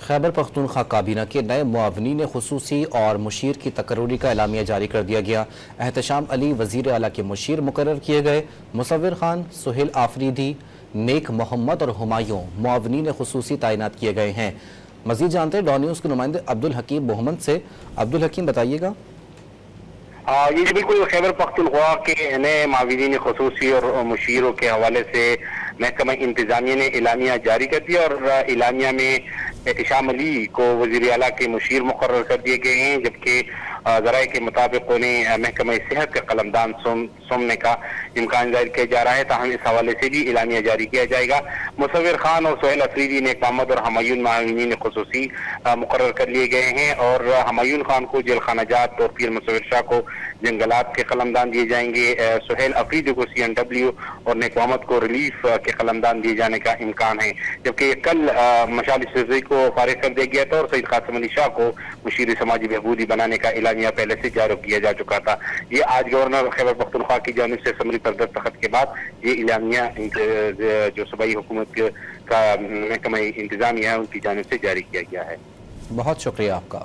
خیبر پختونخوا کابینہ کے نئے معاونین خصوصی اور مشیر کی تقرری کا اعلامیہ جاری کر دیا گیا۔ احتشام علی وزیر اعلیٰ کے مشیر مقرر کیے گئے۔ مصور خان، سہیل آفریدی، نیک محمد اور ہمایوں معاونین خصوصی تعینات کیے گئے ہیں۔ مزید جانتے ہیں ڈان نیوز کے نمائندے عبدالحکیم محمد سے۔ عبدالحکیم بتائیے گا۔ یہ بالکل خیبر پختونخوا کے نئے معاونین خصوصی اور مشیروں کے حوالے سے محکمہ انتظامیہ نے اعلامیہ جاری کر دیا اور اعلامیہ میں احتشام علی کو وزیر اعلیٰ کے مشیر مقرر کر دیے گئے ہیں، جبکہ ذرائع کے مطابق انہیں محکمہ صحت کا قلمدان سونپنے کا امکان ظاہر کیا جا رہا ہے، تاہم اس حوالے سے بھی اعلامیہ جاری کیا جائے گا۔ مصور خان اور سہیل آفریدی، نیک محمد اور ہمایوں معاونین خصوصی مقرر کر لیے گئے ہیں، اور ہمایوں خان کو جیل خانہ جات اور پیر مصور شاہ کو جنگلات کے قلمدان دیے جائیں گے۔ سہیل آفریدی کو CNW اور نیک محمد کو ریلیف کے قلمدان دیے جانے کا امکان ہے، جبکہ کل مشال سرزئی کو فارغ کر دیا گیا تھا اور سید قاسم علی شاہ کو مشیر سماجی بہبودی بنانے کا اعلامیہ پہلے سے جاری کیا جا چکا تھا۔ یہ آج گورنر خیبر پختونخوا کی جانب سے سمری پر دستخط کے بعد یہ اعلامیہ جو صوبائی حکومت کا محکمہ انتظامیہ ہے ان کی جانب سے جاری کیا گیا ہے۔ بہت شکریہ آپ کا۔